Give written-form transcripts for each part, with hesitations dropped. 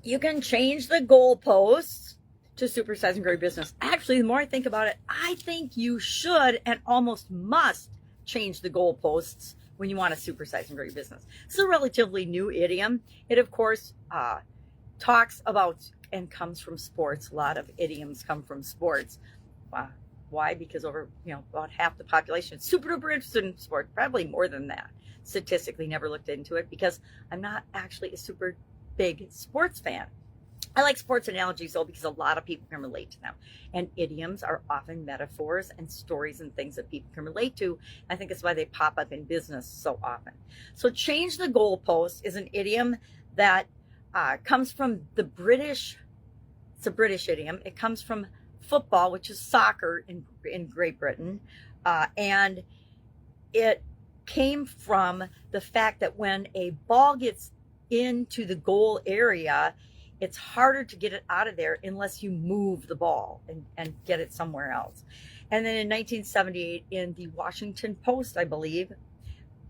You can change the goalposts to supersize and grow your business. Actually, the more I think about it, I think you should and almost must change the goalposts when you want to supersize and grow your business. It's a relatively new idiom. It, of course, talks about and comes from sports. A lot of idioms come from sports. Why? Because about half the population is super duper interested in sports, probably more than that. Statistically, never looked into it because I'm not actually a super big sports fan. I like sports analogies though because a lot of people can relate to them. And idioms are often metaphors and stories and things that people can relate to. I think that's why they pop up in business so often. So change the goalpost is an idiom that comes from the British. It's a British idiom. It comes from football, which is soccer in Great Britain. And it came from the fact that when a ball gets into the goal area, it's harder to get it out of there unless you move the ball and get it somewhere else. And then in 1978, in the Washington Post, I believe,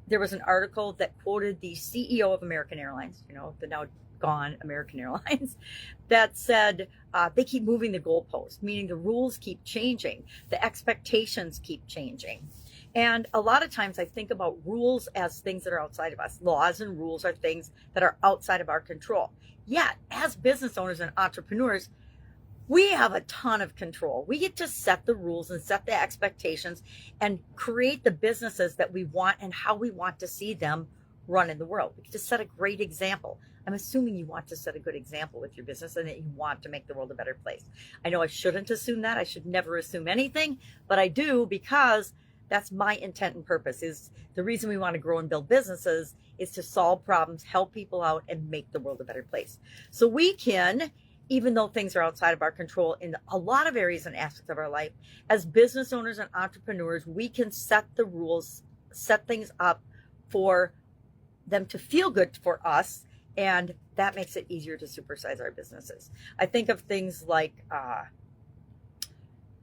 there was an article that quoted the CEO of American Airlines, the now gone American Airlines, that said they keep moving the goalpost, meaning the rules keep changing, the expectations keep changing. And a lot of times I think about rules as things that are outside of us. Laws and rules are things that are outside of our control. Yet, as business owners and entrepreneurs, we have a ton of control. We get to set the rules and set the expectations and create the businesses that we want and how we want to see them run in the world. We get to set a great example. I'm assuming you want to set a good example with your business and that you want to make the world a better place. I know I shouldn't assume that. I should never assume anything, but I do because that's my intent and purpose. Is the reason we want to grow and build businesses is to solve problems, help people out, and make the world a better place. So we can, even though things are outside of our control in a lot of areas and aspects of our life, as business owners and entrepreneurs, we can set the rules, set things up for them to feel good for us, and that makes it easier to supersize our businesses. I think of things like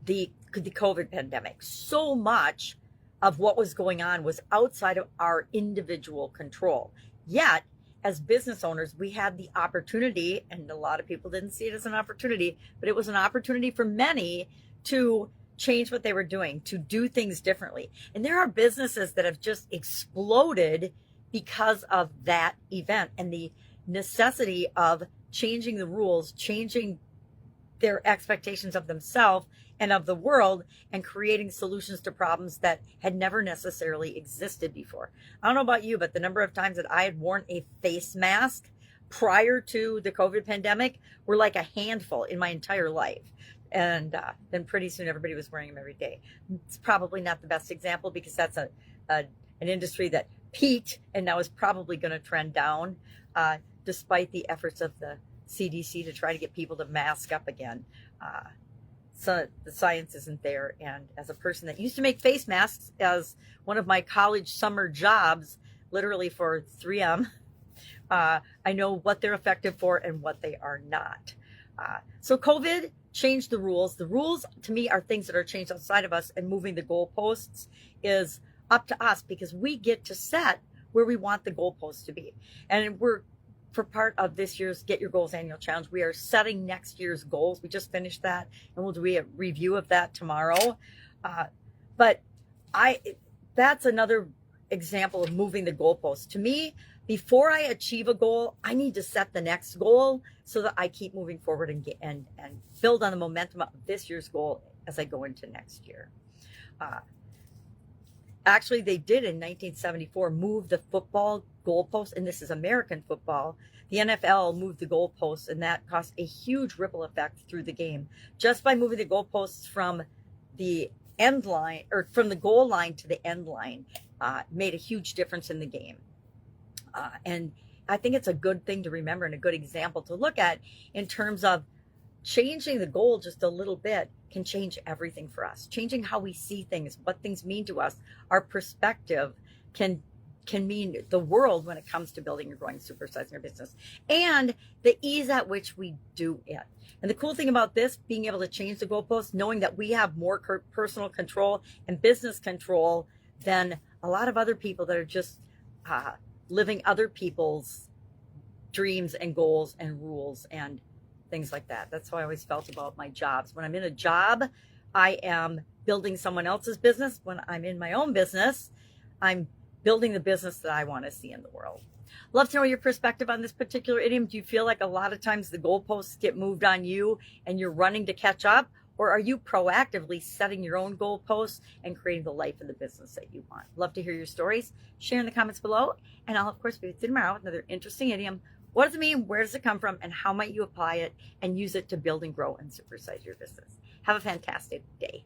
the COVID pandemic. So much of what was going on was outside of our individual control. Yet, as business owners, we had the opportunity, and a lot of people didn't see it as an opportunity, but it was an opportunity for many to change what they were doing, to do things differently. And there are businesses that have just exploded because of that event and the necessity of changing the rules, changing their expectations of themselves and of the world, and creating solutions to problems that had never necessarily existed before. I don't know about you, but the number of times that I had worn a face mask prior to the COVID pandemic were like a handful in my entire life. And then pretty soon everybody was wearing them every day. It's probably not the best example because that's an industry that peaked and now is probably going to trend down, despite the efforts of the CDC to try to get people to mask up again. So the science isn't there. And as a person that used to make face masks as one of my college summer jobs, literally for 3M, I know what they're effective for and what they are not. So COVID changed the rules. The rules to me are things that are changed outside of us, and moving the goalposts is up to us because we get to set where we want the goalposts to be. And for part of this year's Get Your Goals Annual Challenge, we are setting next year's goals. We just finished that, and we'll do a review of that tomorrow. But that's another example of moving the goalposts. To me, before I achieve a goal, I need to set the next goal so that I keep moving forward and build on the momentum of this year's goal as I go into next year. Actually, they did in 1974 move the football goalpost, and this is American football. The NFL moved the goalposts, and that caused a huge ripple effect through the game. Just by moving the goalposts from the end line, or from the goal line to the end line, made a huge difference in the game. And I think it's a good thing to remember and a good example to look at in terms of changing the goal just a little bit can change everything for us. Changing how we see things, what things mean to us, our perspective can mean the world when it comes to building or growing, supersizing your business, and the ease at which we do it. And the cool thing about this, being able to change the goalposts, knowing that we have more personal control and business control than a lot of other people that are just living other people's dreams and goals and rules and things like that. That's how I always felt about my jobs. When I'm in a job, I am building someone else's business. When I'm in my own business, I'm building the business that I want to see in the world. Love to know your perspective on this particular idiom. Do you feel like a lot of times the goalposts get moved on you and you're running to catch up? Or are you proactively setting your own goalposts and creating the life and the business that you want? Love to hear your stories. Share in the comments below. And I'll, of course, be with you tomorrow with another interesting idiom. What does it mean? Where does it come from? And how might you apply it and use it to build and grow and supersize your business? Have a fantastic day.